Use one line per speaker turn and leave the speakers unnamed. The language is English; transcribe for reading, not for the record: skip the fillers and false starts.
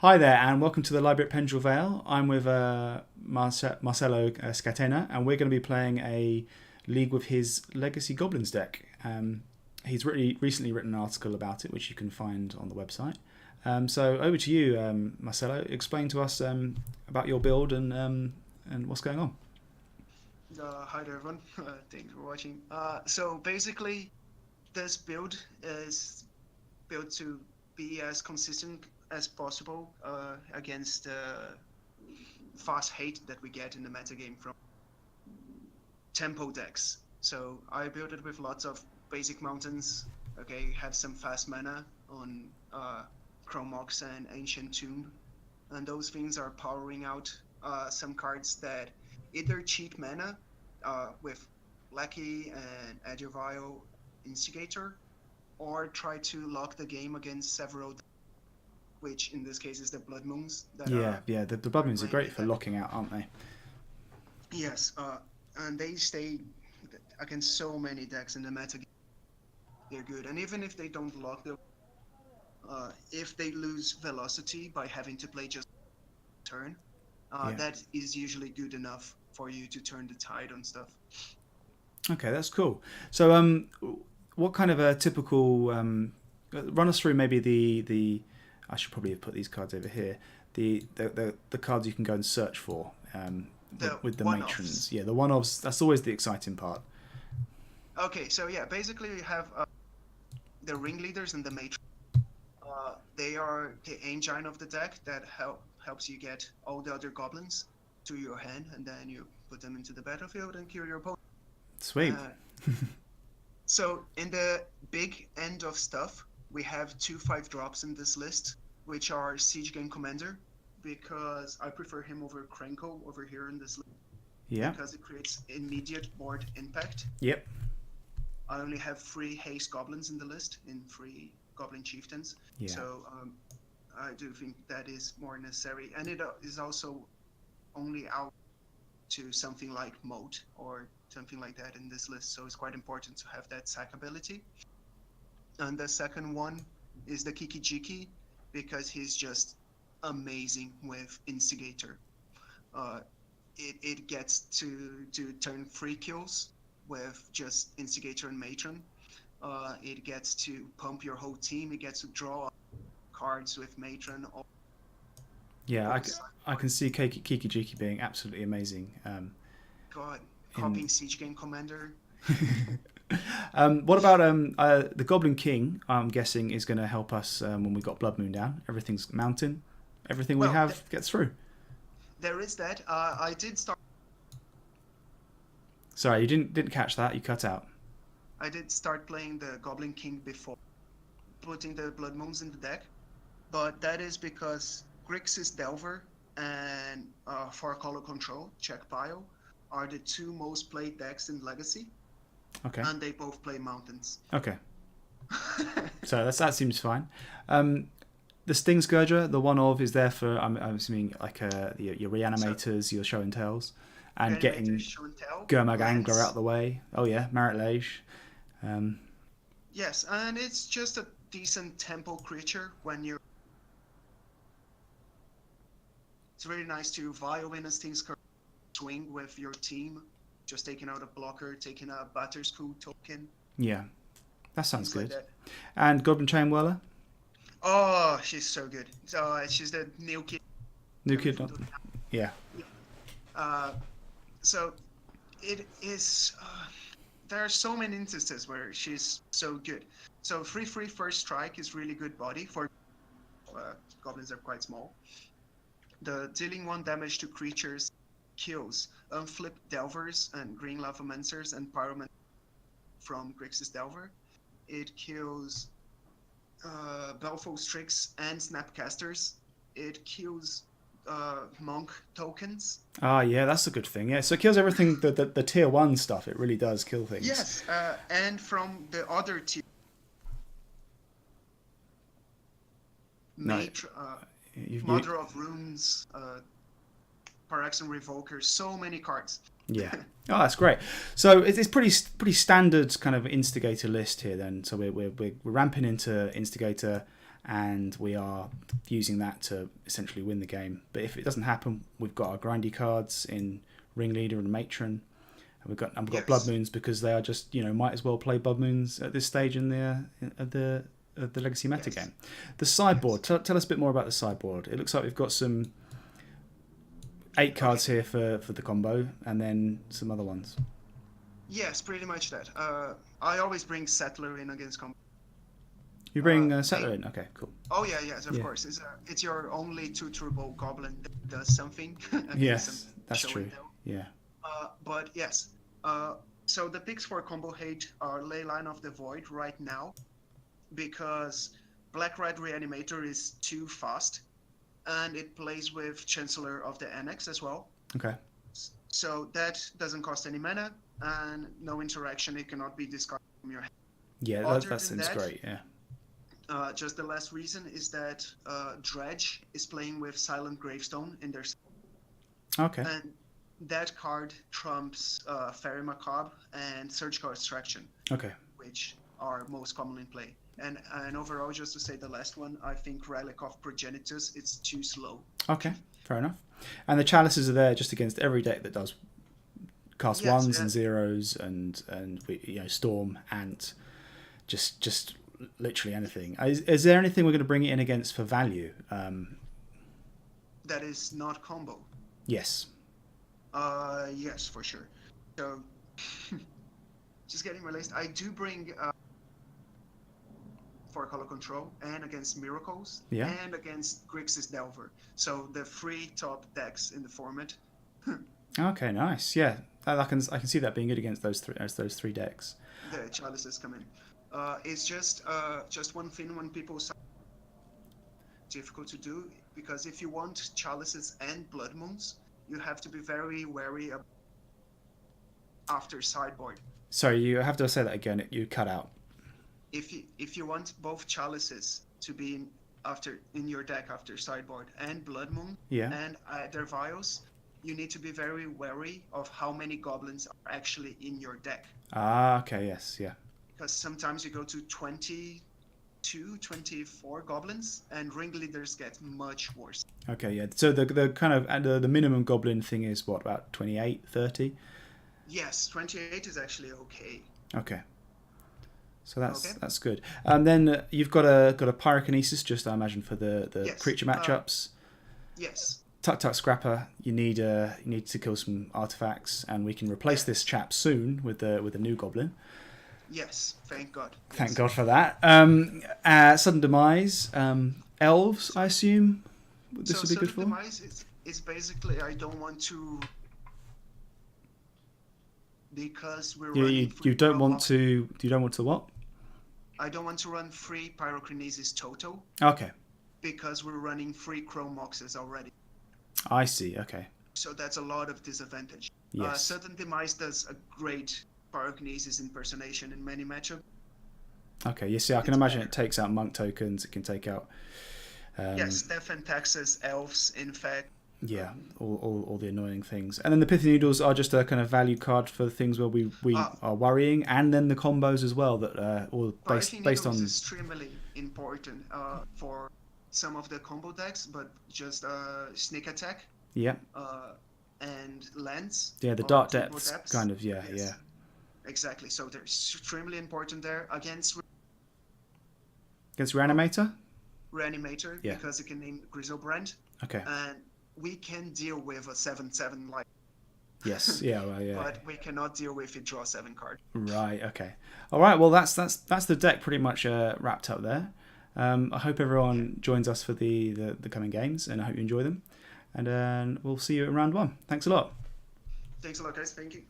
Hi there, and welcome to the Library at Pendrell Vale. I'm with Marcelo Scatena, and we're going to be playing a league with his Legacy Goblins deck. He's recently written an article about it, which you can find on the website. So over to you, Marcelo. Explain to us about your build and what's going on.
Hi there, everyone. Thanks for watching. So basically, this build is built to be as consistent as possible against the fast hate that we get in the metagame from tempo decks. So I built it with lots of basic mountains. Okay, have some fast mana on Chrome Mox and Ancient Tomb, and those things are powering out some cards that either cheat mana with Lackey and Agile Instigator, or try to lock the game against several, which in this case is the Blood Moons that are
The Blood Moons are
playing
great
the
for
deck.
locking out, aren't they?
Yes, and they stay against so many decks in the meta game. They're good, and even if they don't lock them, if they lose velocity by having to play just turn,
Yeah.
that is usually good enough for you to turn the tide on stuff.
Okay, that's cool. So, what kind of a typical run us through maybe the I should probably have put these cards over here. The cards you can go and search for
The
with the
one-offs.
matrons. Yeah, the one-offs. That's always the exciting part.
Okay, so yeah, basically you have the ringleaders and the matron. They are the engine of the deck that helps you get all the other goblins to your hand, and then you put them into the battlefield and kill your opponent.
Sweet.
Uh, so in the big end of stuff, we have 2/5 drops in this list, which are Siege Game Commander, because I prefer him over Krenko over here in this list,
Yeah.
because it creates immediate board impact.
Yep.
I only have 3 Haste Goblins in the list, in 3 Goblin Chieftains.
Yeah.
So I do think that is more necessary. And it is also only out to something like Moat or something like that in this list. So it's quite important to have that sack ability. And the second one is the Kiki Jiki, because he's just amazing with Instigator. It gets to turn 3 kills with just Instigator and Matron. It gets to pump your whole team. It gets to draw cards with Matron.
Yeah, I can see Kiki Jiki being absolutely amazing.
God,
In
copying Siege Game Commander.
what about the Goblin King? I'm guessing is going to help us when we got Blood Moon down. Everything's mountain. Everything we
Well,
have gets through.
there is that. I did start.
Sorry, you didn't catch that. You cut out.
I did start playing the Goblin King before putting the Blood Moons in the deck, but that is because Grixis Delver and Four Color Control, Check Pile, are the 2 most played decks in Legacy,
Okay.
and they both play mountains.
Okay. So that seems fine. The Sting Scourger, the one of, is there for I'm assuming like your reanimators, your show and tells, and getting
Show and Tell,
Gurmag Angler
lands.
out the way. Oh yeah, Marit Lage.
Yes, and it's just a decent tempo creature when you're. It's really nice to vial in a Sting Scourger, swing with your team, just taking out a blocker, taking a Batterskull token,
Yeah, that sounds
things like
good.
that.
And Goblin Chain Whirler,
Oh, she's so good. So she's the new kid.
new kid. Yeah,
Uh, so it is. There are so many instances where she's so good. So 3/3 first strike is really good body for goblins are quite small. The dealing 1 damage to creatures kills Unflipped Delvers and Green Lavamancers and Pyroman from Grixis Delver. It kills Baleful Strix and Snapcasters. It kills Monk tokens.
ah, yeah, that's a good thing. Yeah, so it kills everything. The tier 1 stuff. It really does kill things.
Yes, and from the other tier,
No, you
Mother of Runes, Paraxon Revoker, so many cards.
yeah. Oh, that's great. So it's pretty standard kind of instigator list here then. So we're ramping into instigator, and we are using that to essentially win the game. But if it doesn't happen, we've got our grindy cards in Ringleader and Matron, and we've got Blood Moons because they are just, might as well play Blood Moons at this stage in the Legacy meta game. The sideboard. Tell us a bit more about the sideboard. It looks like we've got some 8 cards here for the combo, and then some other ones.
Yes, pretty much that. I always bring Settler in against combo.
You bring Settler in? Okay, cool.
Oh yes, of course. It's your only 2 turbo goblin that does something.
Yes, that's true. Yeah.
But yes. So the picks for combo hate are Leyline of the Void right now, because Black-Red Reanimator is too fast, and it plays with Chancellor of the Annex as well.
Okay.
So that doesn't cost any mana, and no interaction. It cannot be discarded from your hand.
Yeah, that seems great, yeah.
Just the last reason is that Dredge is playing with Silent Gravestone in their...
Okay.
And that card trumps Fairy Macabre and Surgical Extraction.
Okay.
Which are most commonly played. And overall, just to say the last one, I think Relic of Progenitus, it's too slow.
Okay, fair enough. And the chalices are there just against every deck that does cast 1s and 0s and Storm, Ant, just literally anything. Is there anything we're going to bring it in against for value?
That is not combo.
Yes.
Yes, for sure. So, just getting my list. I do bring for color control and against Miracles and against Grixis Delver. So the 3 top decks in the format.
Okay, nice. Yeah, I can see that being good against those 3 decks.
The chalices come in. It's just one thing when people say difficult to do, because if you want chalices and Blood Moons, you have to be very wary after sideboard.
Sorry, you have to say that again. You cut out.
If you want both chalices to be in your deck after sideboard and Blood Moon and their vials, you need to be very wary of how many goblins are actually in your deck.
Ah, okay, yes, yeah.
Because sometimes you go to 22, 24 goblins, and ringleaders get much worse.
Okay, yeah. So the kind of the minimum goblin thing is what, about 28, 30?
Yes, 28 is actually okay.
Okay. So that's good. Then you've got a pyrokinesis, just I imagine for the creature matchups.
Yes.
Tuk Scrapper. You need to kill some artifacts, and we can replace this chap soon with a new goblin.
Yes, thank God.
Thank God for that. Sudden Demise. Elves, I assume this would be good for.
Sudden Demise is basically, I don't want to, because we're running.
You don't want to what?
I don't want to run 3 pyrokinesis total.
Okay.
Because we're running 3 chrome moxes already.
I see. Okay.
So that's a lot of disadvantage.
Yes.
Sudden Demise does a great pyrokinesis impersonation in many matchups.
Okay. You see, I can imagine it takes out monk tokens. It can take out.
Death and Taxes, elves, infect.
Yeah, all the annoying things. And then the Pithy Noodles are just a kind of value card for things where we are worrying, and then the combos as well that are all based on.
Is extremely important for some of the combo decks, but just Sneak Attack.
Yeah.
And Lens.
Yeah, the Dark Depths kind of, yeah.
Exactly, so they're extremely important there against
Reanimator?
Reanimator, because it can name Grizzlebrand.
Okay.
And we can deal with a 7/7 like.
Yes, yeah.
But we cannot deal with it draw 7 card.
Right. Okay. All right. Well, that's the deck pretty much wrapped up there. I hope everyone joins us for the coming games, and I hope you enjoy them. And we'll see you in round 1. Thanks a lot.
Thanks a lot, guys. Thank you.